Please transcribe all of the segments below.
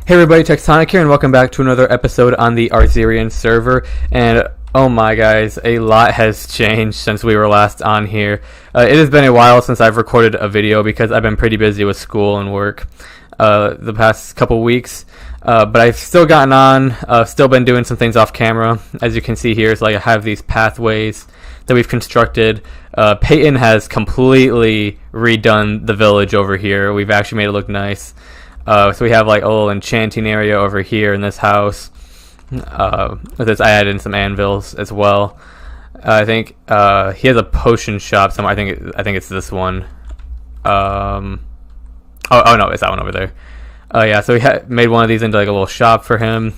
Hey everybody, Tectonic here, and welcome back to another episode on the Arzirian server. And oh my guys, a lot has changed since we were last on here. It has been a while since I've recorded a video because I've been pretty busy with school and work the past couple weeks. But I've still gotten on, still been doing some things off camera. As you can see here, I have these pathways that we've constructed. Peyton has completely redone the village over here. We've actually made it look nice. So we have like a little enchanting area over here in this house. With this, I added in some anvils as well. I think he has a potion shop somewhere. I think it's this one. Oh no, it's that one over there. Yeah, so we made one of these into like a little shop for him.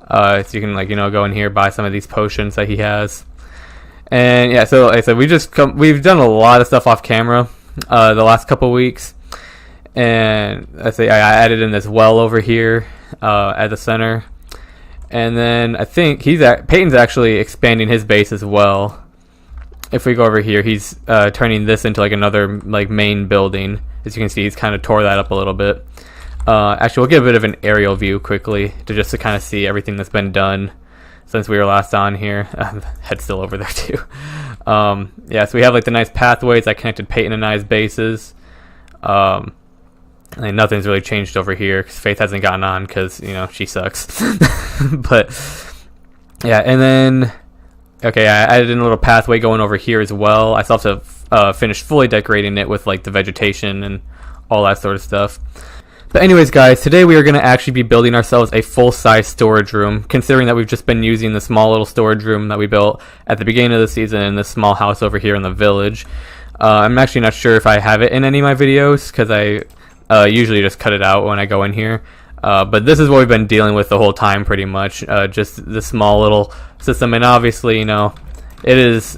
So you can go in here, buy some of these potions that he has. And yeah, so like I said, we've done a lot of stuff off camera the last couple weeks. And let's say I added in this well over here at the center, and then I think Peyton's actually expanding his base as well. If we go over here, he's turning this into like another main building. As you can see, he's kind of tore that up a little bit. Actually, we'll get a bit of an aerial view quickly to kind of see everything that's been done since we were last on here. Head's still over there too. Yeah, so we have like the nice pathways that connected Peyton and I's bases. And nothing's really changed over here because Faith hasn't gotten on because she sucks. But yeah, and then okay, I added in a little pathway going over here as well. I still have to finish fully decorating it with like the vegetation and all that sort of stuff. But anyways, guys, today we are going to actually be building ourselves a full-size storage room, considering that we've just been using the small little storage room that we built at the beginning of the season in this small house over here in the village. I'm actually not sure if I have it in any of my videos because I usually just cut it out when I go in here. But this is what we've been dealing with the whole time pretty much. Just the small little system. And obviously, it is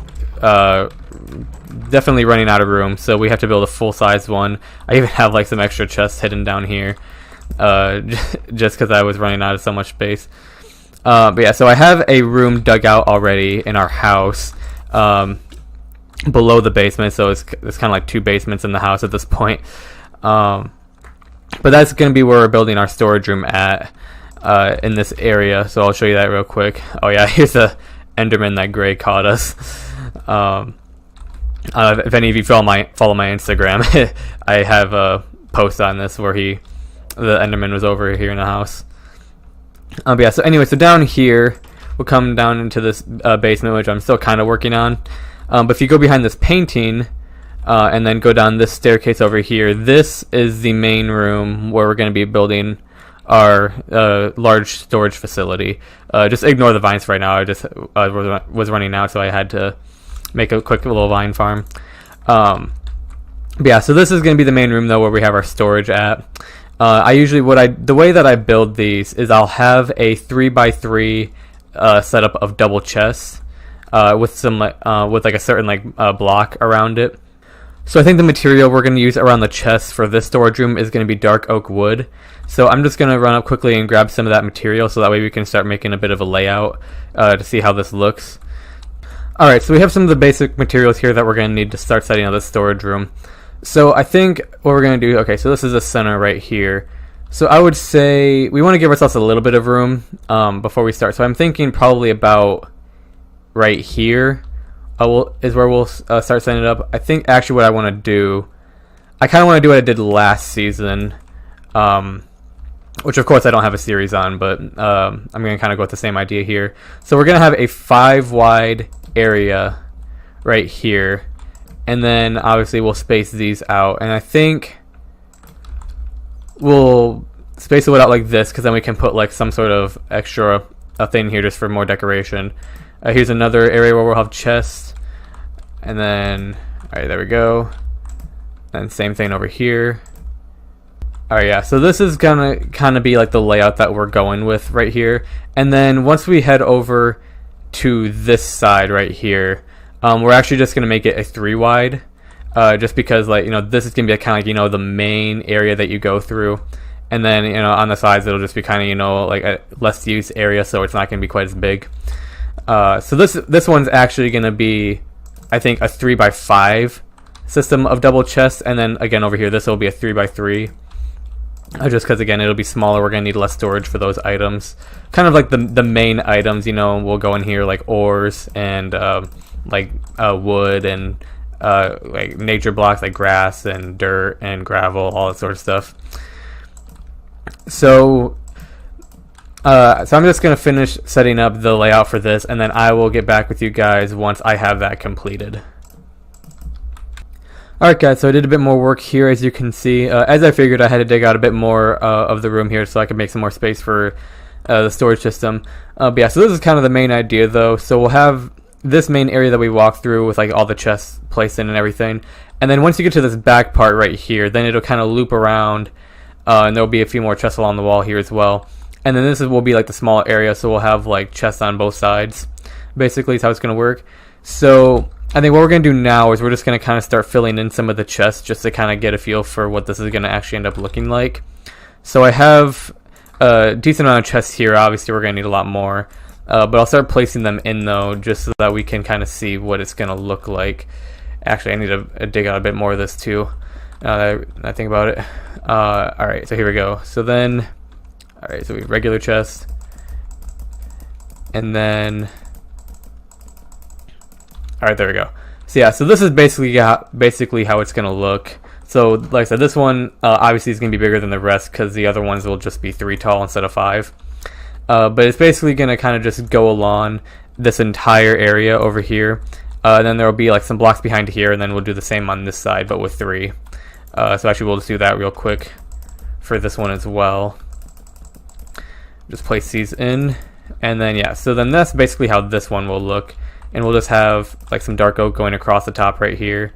definitely running out of room. So we have to build a full-size one. I even have like some extra chests hidden down here. Just because I was running out of so much space. But yeah, so I have a room dug out already in our house. Below the basement. So it's kind of like two basements in the house at this point. But that's going to be where we're building our storage room at in this area. So I'll show you that real quick. Oh yeah, here's the Enderman that Gray caught us. If any of you follow my Instagram, I have a post on this where the Enderman was over here in the house. But yeah, so anyway, so down here we'll come down into this basement, which I'm still kind of working on. But if you go behind this painting, and then go down this staircase over here, this is the main room where we're going to be building our large storage facility. Just ignore the vines for right now. I just was running out, so I had to make a quick little vine farm. But yeah, so this is going to be the main room though, where we have our storage at. The way that I build these is I'll have a 3x3 setup of double chests with some with like a certain block around it. So I think the material we're going to use around the chest for this storage room is going to be dark oak wood. So I'm just going to run up quickly and grab some of that material so that way we can start making a bit of a layout to see how this looks. Alright, so we have some of the basic materials here that we're going to need to start setting up this storage room. So I think what we're going to do, okay, so this is the center right here. So I would say we want to give ourselves a little bit of room before we start. So I'm thinking probably about right here. Is where we'll start setting it up. I think actually what I want to do, I kind of want to do what I did last season, which of course I don't have a series on, but I'm going to kind of go with the same idea here. So we're going to have a 5 wide area right here, and then obviously we'll space these out, and I think we'll space it out like this because then we can put like some sort of extra thing here just for more decoration. Here's another area where we'll have chests, and then alright, there we go, and same thing over here. Alright, yeah, so this is gonna kind of be like the layout that we're going with right here. And then once we head over to this side right here, we're actually just gonna make it a 3 wide, just because this is gonna be kind of like the main area that you go through, and then on the sides it'll just be kind of like a less used area, so it's not gonna be quite as big. So this one's actually going to be, I think, a 3x5 system of double chests, and then again over here this will be a 3x3. Just because, again, it'll be smaller. We're going to need less storage for those items. Kind of like the main items, you know, will go in here, like ores and wood and like nature blocks like grass and dirt and gravel, all that sort of stuff. So I'm just going to finish setting up the layout for this, and then I will get back with you guys once I have that completed. Alright guys, so I did a bit more work here, as you can see. As I figured, I had to dig out a bit more of the room here so I could make some more space for the storage system. But yeah, so this is kind of the main idea though. So we'll have this main area that we walk through with like all the chests placed in and everything. And then once you get to this back part right here, then it'll kind of loop around, and there'll be a few more chests along the wall here as well. And then will be like the small area, so we'll have like chests on both sides. Basically, is how it's going to work. So I think what we're going to do now is we're just going to kind of start filling in some of the chests just to kind of get a feel for what this is going to actually end up looking like. So I have a decent amount of chests here. Obviously, we're going to need a lot more. But I'll start placing them in, though, just so that we can kind of see what it's going to look like. Actually, I need to dig out a bit more of this, too. I think about it. Alright, so here we go. So then, alright, so we have regular chest. And then, alright, there we go. So yeah, so this is basically how it's going to look. So like I said, this one obviously is going to be bigger than the rest because the other ones will just be 3 tall instead of 5. But it's basically going to kind of just go along this entire area over here. Then there will be like some blocks behind here, and then we'll do the same on this side, but with 3. So actually we'll just do that real quick for this one as well. Just place these in, and then yeah, so then that's basically how this one will look. And we'll just have like some dark oak going across the top right here.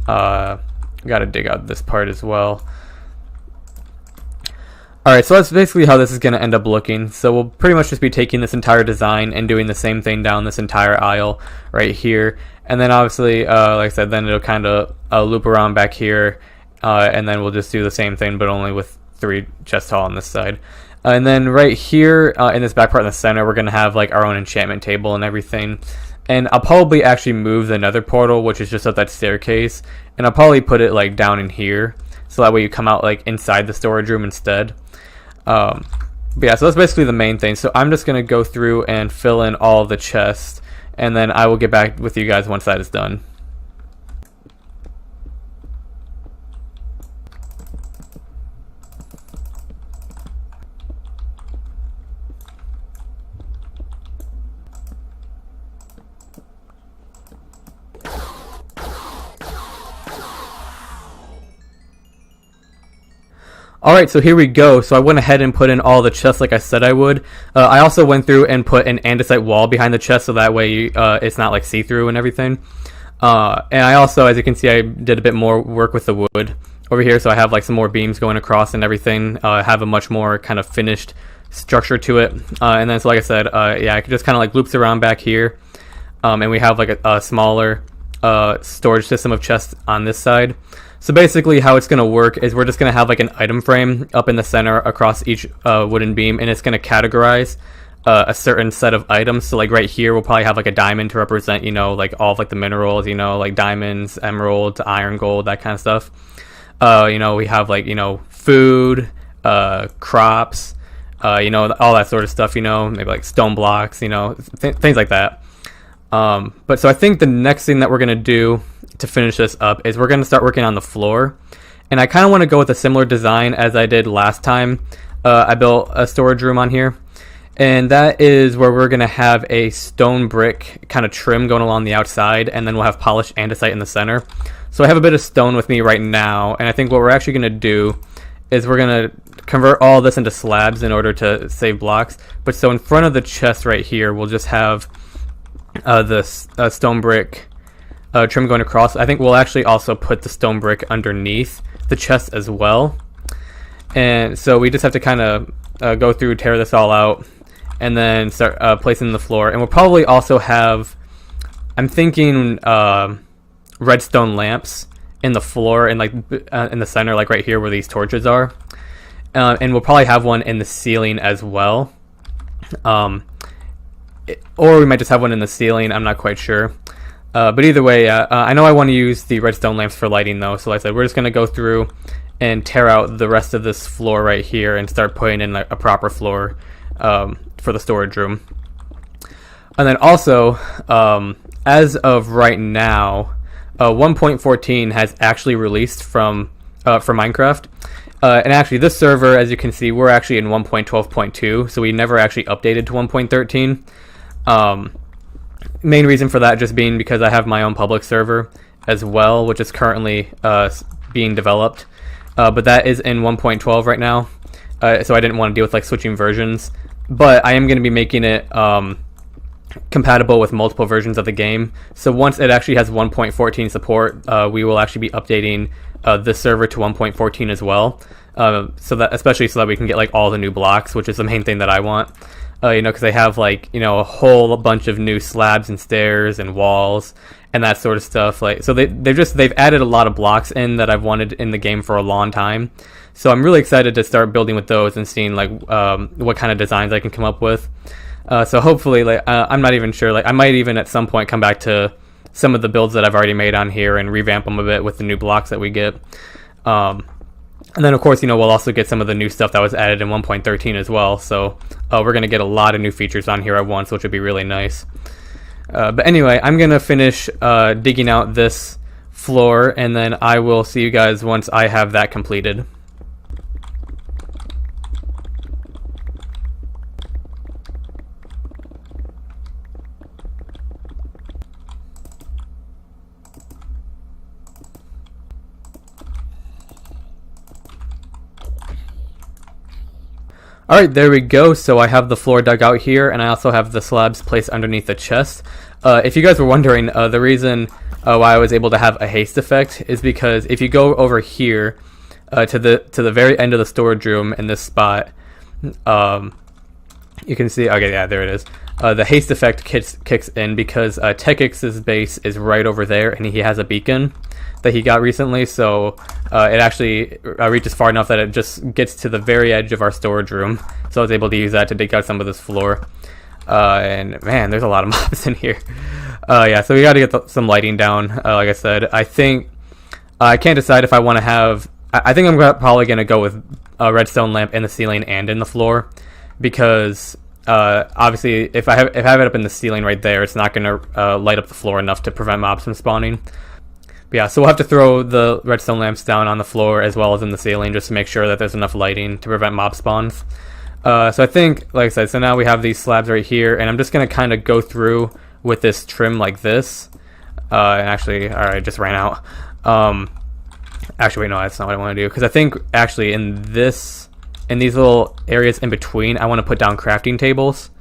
Gotta dig out this part as well. Alright, so that's basically how this is going to end up looking. So we'll pretty much just be taking this entire design and doing the same thing down this entire aisle right here. And then obviously, like I said, then it'll kind of loop around back here. And then we'll just do the same thing, but only with 3 chests tall on this side. And then right here in this back part in the center, we're going to have like our own enchantment table and everything. And I'll probably actually move the nether portal, which is just up that staircase. And I'll probably put it like down in here. So that way you come out like inside the storage room instead. But yeah, so that's basically the main thing. So I'm just going to go through and fill in all of the chests. And then I will get back with you guys once that is done. Alright, so here we go. So I went ahead and put in all the chests like I said I would. I also went through and put an andesite wall behind the chest so that way it's not like see-through and everything. And I also, as you can see, I did a bit more work with the wood over here. So I have like some more beams going across and everything. I have a much more kind of finished structure to it. And then, so like I said, yeah, it just kind of like loops around back here. And we have like a smaller storage system of chests on this side. So basically how it's going to work is we're just going to have like an item frame up in the center across each wooden beam, and it's going to categorize a certain set of items. So like right here we'll probably have like a diamond to represent, you know, like all of like the minerals, you know, like diamonds, emeralds, iron, gold, that kind of stuff. You know, we have like, you know, food, crops, you know, all that sort of stuff, you know, maybe like stone blocks, you know, things like that. But so I think the next thing that we're going to do to finish this up is we're going to start working on the floor. And I kind of want to go with a similar design as I did last time I built a storage room on here. And that is where we're going to have a stone brick kind of trim going along the outside, and then we'll have polished andesite in the center. So I have a bit of stone with me right now, and I think what we're actually going to do is we're going to convert all this into slabs in order to save blocks. But so in front of the chest right here, we'll just have the stone brick trim going across. I think we'll actually also put the stone brick underneath the chest as well. And so we just have to kind of go through, tear this all out, and then start placing the floor. And we'll probably also have, I'm thinking, redstone lamps in the floor and like in the center, like right here where these torches are. And we'll probably have one in the ceiling as well. Or we might just have one in the ceiling, I'm not quite sure. But either way, I know I want to use the redstone lamps for lighting though. So like I said, we're just going to go through and tear out the rest of this floor right here and start putting in like a proper floor for the storage room. And then also, as of right now, 1.14 has actually released for Minecraft. And actually, this server, as you can see, we're actually in 1.12.2, so we never actually updated to 1.13. Main reason for that just being because I have my own public server as well, which is currently being developed. But that is in 1.12 right now, so I didn't want to deal with like switching versions. But I am going to be making it compatible with multiple versions of the game. So once it actually has 1.14 support, we will actually be updating this server to 1.14 as well. So that, especially so that we can get like all the new blocks, which is the main thing that I want. Because they have like, a whole bunch of new slabs and stairs and walls and that sort of stuff. Like, so they've added a lot of blocks in that I've wanted in the game for a long time. So I'm really excited to start building with those and seeing like what kind of designs I can come up with. So hopefully, like, I'm not even sure. Like, I might even at some point come back to some of the builds that I've already made on here and revamp them a bit with the new blocks that we get. And then, of course, we'll also get some of the new stuff that was added in 1.13 as well. So we're going to get a lot of new features on here at once, which would be really nice. But anyway, I'm going to finish digging out this floor, and then I will see you guys once I have that completed. Alright, there we go. So I have the floor dug out here, and I also have the slabs placed underneath the chest. If you guys were wondering, the reason why I was able to have a haste effect is because if you go over here to the very end of the storage room in this spot, you can see, okay, yeah, there it is. The haste effect kicks in because Techix's base is right over there, and he has a beacon that he got recently, so it actually reaches far enough that it just gets to the very edge of our storage room. So I was able to use that to dig out some of this floor. And man, there's a lot of mobs in here. Yeah, so we got to get some lighting down. Like I said, I think I can't decide if I want to have. I think I'm probably going to go with a redstone lamp in the ceiling and in the floor, because obviously if I have it up in the ceiling right there, it's not going to light up the floor enough to prevent mobs from spawning. But yeah, so we'll have to throw the redstone lamps down on the floor as well as in the ceiling just to make sure that there's enough lighting to prevent mob spawns. So I think, like I said, so now we have these slabs right here, and I'm just going to kind of go through with this trim like this. And actually, alright, I just ran out. Actually, wait, no, that's not what I want to do. Because I think, actually, in these little areas in between, I want to put down crafting tables.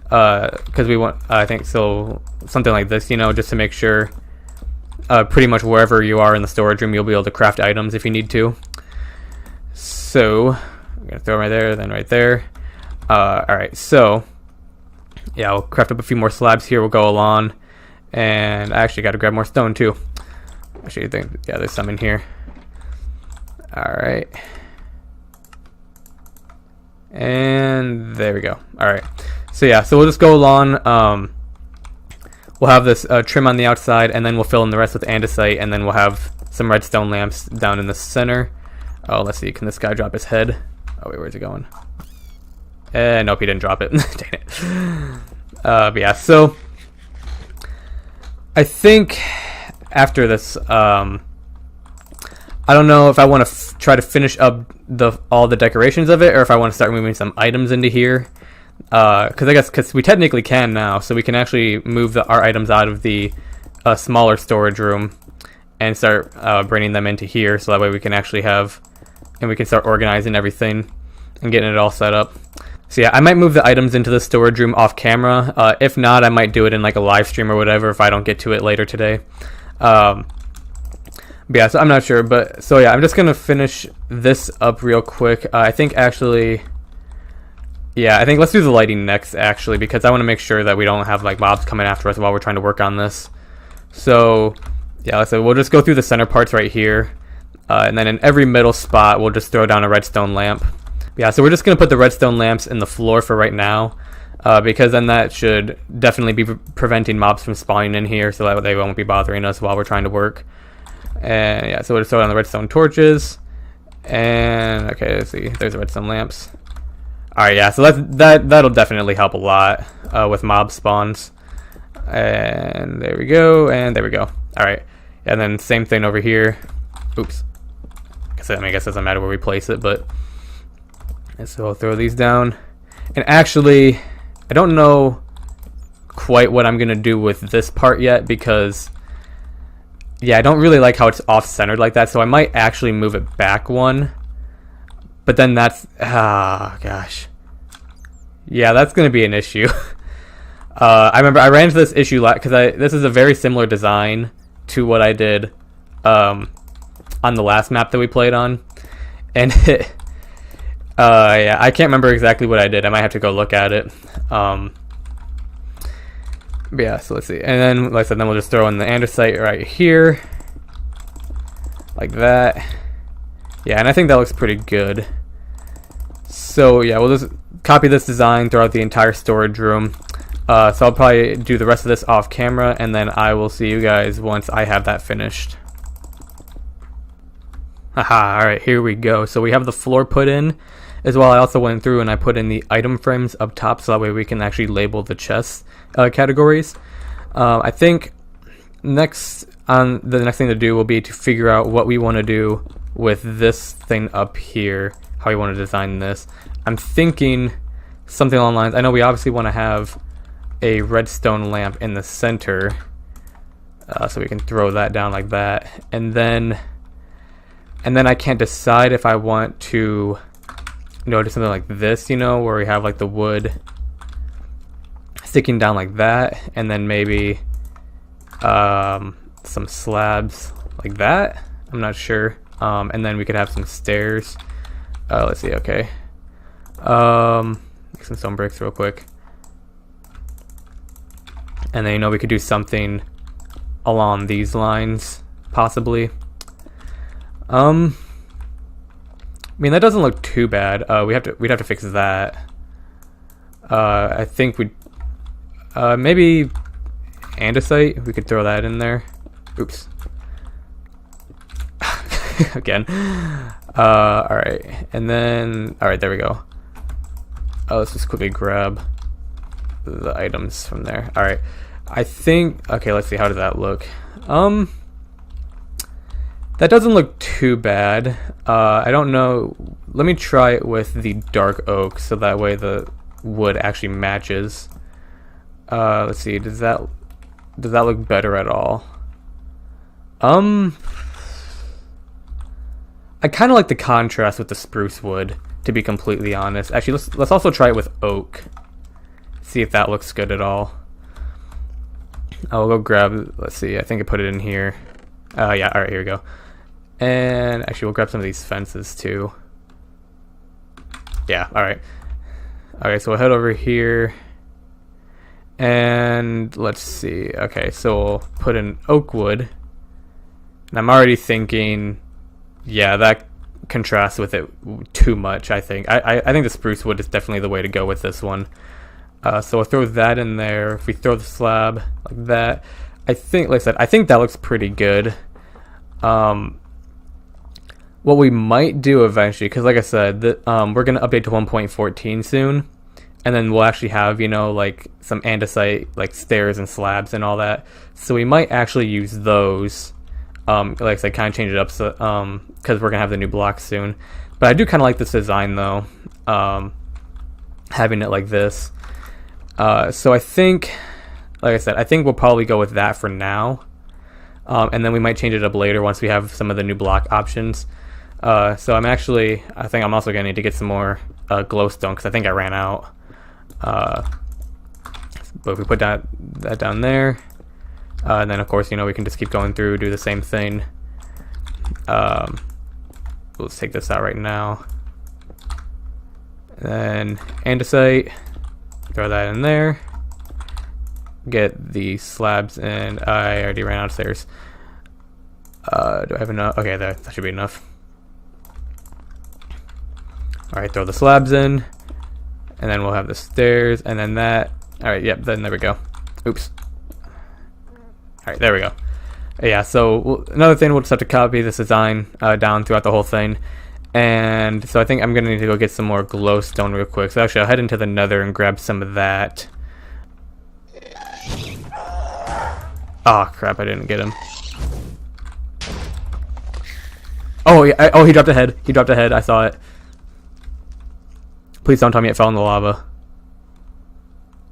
Because we want, I think, so something like this, just to make sure pretty much wherever you are in the storage room, you'll be able to craft items if you need to. So, I'm going to throw it right there, then right there. Alright, so, yeah, I'll craft up a few more slabs here. We'll go along. And I actually got to grab more stone, too. Actually, I think, yeah, there's some in here. Alright. And there we go. Alright. So, yeah, so we'll just go along. We'll have this trim on the outside, and then we'll fill in the rest with andesite, and then we'll have some redstone lamps down in the center. Oh, let's see. Can this guy drop his head? Oh, wait, where's it going? Nope, he didn't drop it. Dang it. But yeah, so I think after this, I don't know if I want to try to finish up all the decorations of it, or if I want to start moving some items into here. Because we technically can now, so we can actually move our items out of the smaller storage room and start bringing them into here, so that way we can actually we can start organizing everything and getting it all set up. So yeah, I might move the items into the storage room off camera. If not, I might do it in like a live stream or whatever if I don't get to it later today. But yeah, so I'm not sure, but so yeah, I'm just gonna finish this up real quick. I think actually. Yeah, I think let's do the lighting next, actually, because I want to make sure that we don't have like mobs coming after us while we're trying to work on this. So, yeah, so we'll just go through the center parts right here, and then in every middle spot, we'll just throw down a redstone lamp. Yeah, so we're just going to put the redstone lamps in the floor for right now, because then that should definitely be preventing mobs from spawning in here, so that they won't be bothering us while we're trying to work. And yeah, so we'll just throw down the redstone torches. And okay, let's see. There's redstone lamps. All right, yeah. So that'll definitely help a lot with mob spawns. And there we go. And there we go. All right. And then same thing over here. Oops. I guess it doesn't matter where we place it, but so I'll throw these down. And actually, I don't know quite what I'm gonna do with this part yet because, yeah, I don't really like how it's off-centered like that. So I might actually move it back one. But then that's gosh, yeah, that's gonna be an issue. I remember I ran into this issue because this is a very similar design to what I did on the last map that we played on, and yeah, I can't remember exactly what I did. I might have to go look at it. But yeah, so let's see. And then, like I said, then we'll just throw in the andesite right here, like that. Yeah, and I think that looks pretty good. So yeah, we'll just copy this design throughout the entire storage room. So I'll probably do the rest of this off camera, and then I will see you guys once I have that finished. Haha, alright, here we go. So we have the floor put in as well. I also went through and I put in the item frames up top so that way we can actually label the chest categories. I think the next thing to do will be to figure out what we want to do with this thing up here, how we want to design this. I'm thinking something along the lines, I know we obviously want to have a redstone lamp in the center, so we can throw that down like that, and then I can't decide if I want to, do something like this, where we have like the wood sticking down like that, and then maybe some slabs like that. I'm not sure. And then we could have some stairs. Let's see. Okay. Make some stone bricks real quick, and then we could do something along these lines, possibly. I mean, that doesn't look too bad. We'd have to fix that. I think maybe andesite. We could throw that in there. Oops. Again. All right, and then there we go. Let's just quickly grab the items from there. All right, I think. Okay, let's see. How does that look? That doesn't look too bad. I don't know. Let me try it with the dark oak so that way the wood actually matches. Let's see. Does that look better at all? I kind of like the contrast with the spruce wood, to be completely honest. Actually, let's also try it with oak. See if that looks good at all. I'll go grab. Let's see. I think I put it in here. Yeah. All right. Here we go. And actually, we'll grab some of these fences too. Yeah. All right. Okay. So we'll head over here. And let's see. Okay. So we'll put in oak wood. And I'm already thinking, yeah, that contrasts with it too much. I think the spruce wood is definitely the way to go with this one. So we'll throw that in there. If we throw the slab like that, I think, like I said, I think that looks pretty good. What we might do eventually, because like I said, we're gonna update to 1.14 soon, and then we'll actually have like some andesite, like stairs and slabs and all that. So we might actually use those. Like I said, kind of change it up, so because we're gonna have the new blocks soon. But I do kind of like this design though, having it like this. So I think, like I said, I think we'll probably go with that for now, and then we might change it up later once we have some of the new block options. So I think I'm also gonna need to get some more glowstone because I think I ran out. But if we put that down there. And then of course, we can just keep going through, do the same thing. Let's take this out right now. And then andesite, throw that in there. Get the slabs in. I already ran out of stairs. Do I have enough? Okay, that should be enough. Alright, throw the slabs in. And then we'll have the stairs, and then that. Alright, yep, then there we go. Oops. Alright, there we go. Yeah, so another thing, we'll just have to copy this design down throughout the whole thing. And so I think I'm going to need to go get some more glowstone real quick. So actually I'll head into the nether and grab some of that. Oh crap, I didn't get him. Oh, yeah, oh, he dropped a head. He dropped a head. I saw it. Please don't tell me it fell in the lava.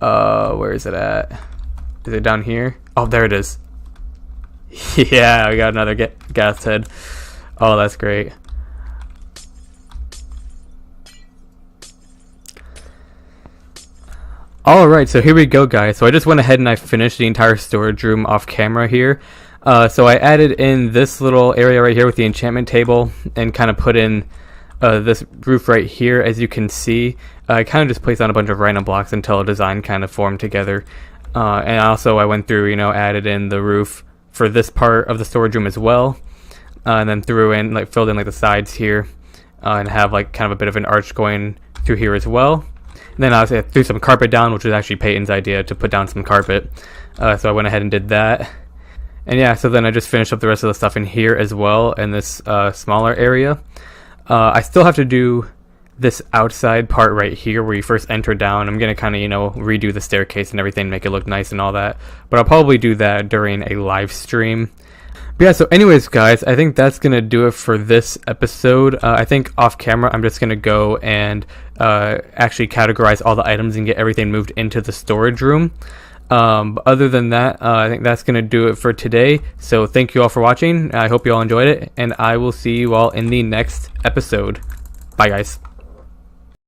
Where is it at? Is it down here? Oh, there it is. Yeah, we got another gas head. Oh, that's great. Alright, so here we go, guys. So I just went ahead and I finished the entire storage room off camera here. So I added in this little area right here with the enchantment table and kind of put in this roof right here. As you can see, I kind of just placed on a bunch of random blocks until a design kind of formed together. And also I went through, added in the roof for this part of the storage room as well. And then threw in, filled in the sides here and have kind of a bit of an arch going through here as well. And then I threw some carpet down, which was actually Peyton's idea to put down some carpet. So I went ahead and did that. And yeah, so then I just finished up the rest of the stuff in here as well in this smaller area. I still have to do this outside part right here where you first enter down. I'm going to kind of, redo the staircase and everything, make it look nice and all that. But I'll probably do that during a live stream. But yeah, so anyways, guys, I think that's going to do it for this episode. I think off camera, I'm just going to go and actually categorize all the items and get everything moved into the storage room. But other than that, I think that's going to do it for today. So thank you all for watching. I hope you all enjoyed it, and I will see you all in the next episode. Bye, guys.